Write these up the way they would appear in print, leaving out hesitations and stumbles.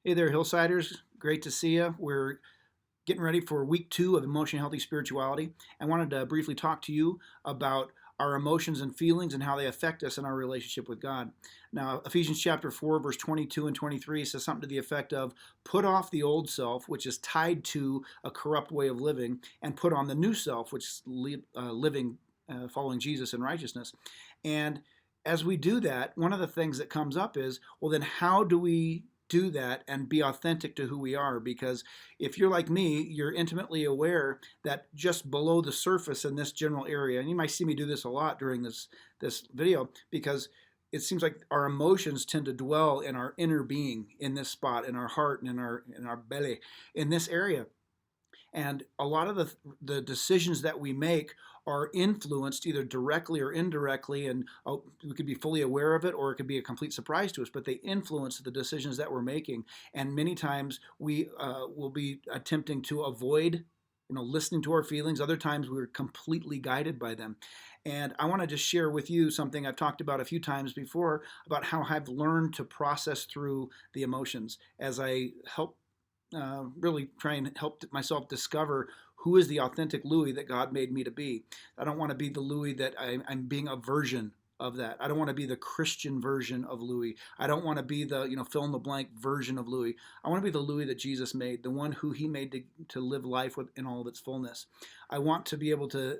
Hey there, Hillsiders. Great to see you. We're getting ready for week 2 of Emotionally Healthy Spirituality. I wanted to briefly talk to you about our emotions and feelings and how they affect us in our relationship with God. Now, Ephesians chapter 4, verse 22 and 23 says something to the effect of, put off the old self, which is tied to a corrupt way of living, and put on the new self, which is living, following Jesus in righteousness. And as we do that, one of the things that comes up is, well, then how do we do that and be authentic to who we are? Because if you're like me, you're intimately aware that just below the surface in this general area, and you might see me do this a lot during this video, because it seems like our emotions tend to dwell in our inner being, in this spot, in our heart and in our belly, in this area. And a lot of the decisions that we make are influenced either directly or indirectly, and we could be fully aware of it, or it could be a complete surprise to us, but they influence the decisions that we're making. And many times we will be attempting to avoid listening to our feelings. Other times we're completely guided by them. And I want to just share with you something I've talked about a few times before, about how I've learned to process through the emotions as I help really try and help myself discover who is the authentic Louie that God made me to be. I don't want to be the Louie that I'm being a version of that. I don't want to be the Christian version of Louie. I don't want to be the fill in the blank version of Louie. I want to be the Louie that Jesus made, the one who He made to live life in all of its fullness. I want to be able to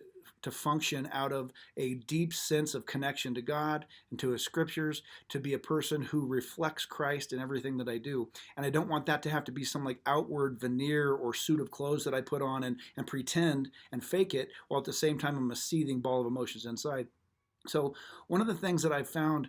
function out of a deep sense of connection to God and to His scriptures, to be a person who reflects Christ in everything that I do. And I don't want that to have to be some like outward veneer or suit of clothes that I put on and pretend and fake it, while at the same time I'm a seething ball of emotions inside. So one of the things that I've found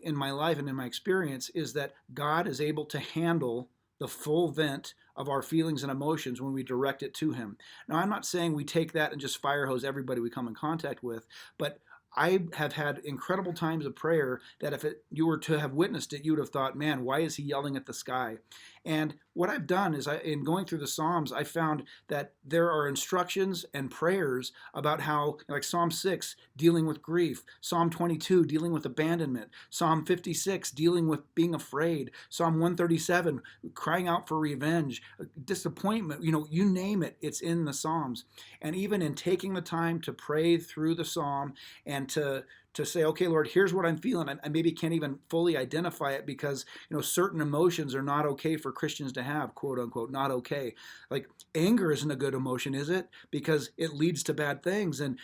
in my life and in my experience is that God is able to handle the full vent of our feelings and emotions when we direct it to Him. Now, I'm not saying we take that and just fire hose everybody we come in contact with, but I have had incredible times of prayer that if you were to have witnessed it, you would have thought, man, why is he yelling at the sky? And what I've done is, in going through the Psalms, I found that there are instructions and prayers about how, like Psalm 6, dealing with grief, Psalm 22, dealing with abandonment, Psalm 56, dealing with being afraid, Psalm 137, crying out for revenge, disappointment, you name it, it's in the Psalms. And even in taking the time to pray through the Psalm and to say, okay, Lord, here's what I'm feeling. I maybe can't even fully identify it because, certain emotions are not okay for Christians to have, quote unquote, not okay. Like anger isn't a good emotion, is it? Because it leads to bad things. And,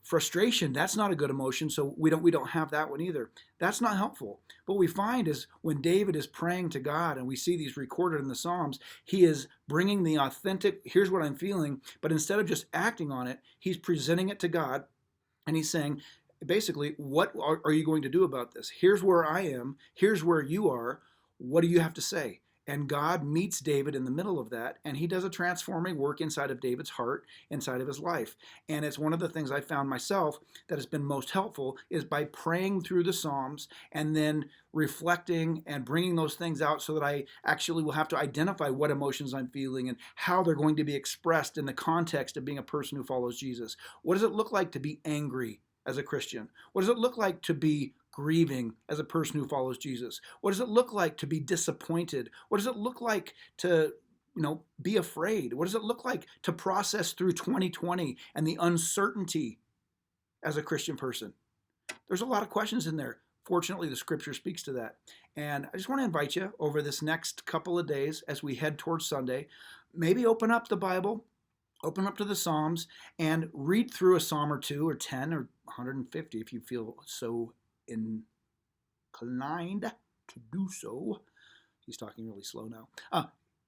frustration, that's not a good emotion. So we don't have that one either. That's not helpful. What we find is when David is praying to God, and we see these recorded in the Psalms, he is bringing the authentic, here's what I'm feeling, but instead of just acting on it, he's presenting it to God. And he's saying, basically, what are you going to do about this? Here's where I am. Here's where you are. What do you have to say? And God meets David in the middle of that, and He does a transforming work inside of David's heart, inside of his life. And it's one of the things I found myself that has been most helpful is by praying through the Psalms and then reflecting and bringing those things out so that I actually will have to identify what emotions I'm feeling and how they're going to be expressed in the context of being a person who follows Jesus. What does it look like to be angry as a Christian? What does it look like to be grieving as a person who follows Jesus? What does it look like to be disappointed? What does it look like to be afraid? What does it look like to process through 2020 and the uncertainty as a Christian person? There's a lot of questions in there. Fortunately, the scripture speaks to that. And I just want to invite you over this next couple of days as we head towards Sunday, maybe open up the Bible, open up to the Psalms, and read through a Psalm or two or 10 or 150 if you feel so inclined to do so. He's talking really slow now.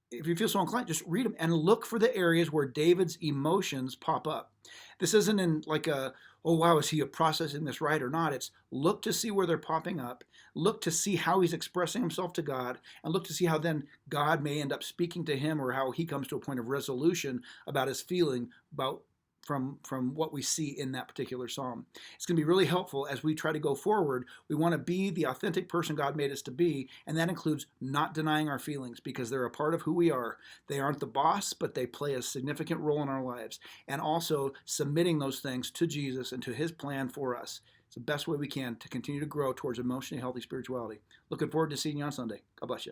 If you feel so inclined, just read them and look for the areas where David's emotions pop up. This isn't in like a, oh wow, is he processing this right or not? It's look to see where they're popping up, look to see how he's expressing himself to God, and look to see how then God may end up speaking to him, or how he comes to a point of resolution about his feeling about from what we see in that particular psalm. It's going to be really helpful as we try to go forward. We want to be the authentic person God made us to be, and that includes not denying our feelings because they're a part of who we are. They aren't the boss, but they play a significant role in our lives, and also submitting those things to Jesus and to His plan for us. It's the best way we can to continue to grow towards emotionally healthy spirituality. Looking forward to seeing you on Sunday. God bless you.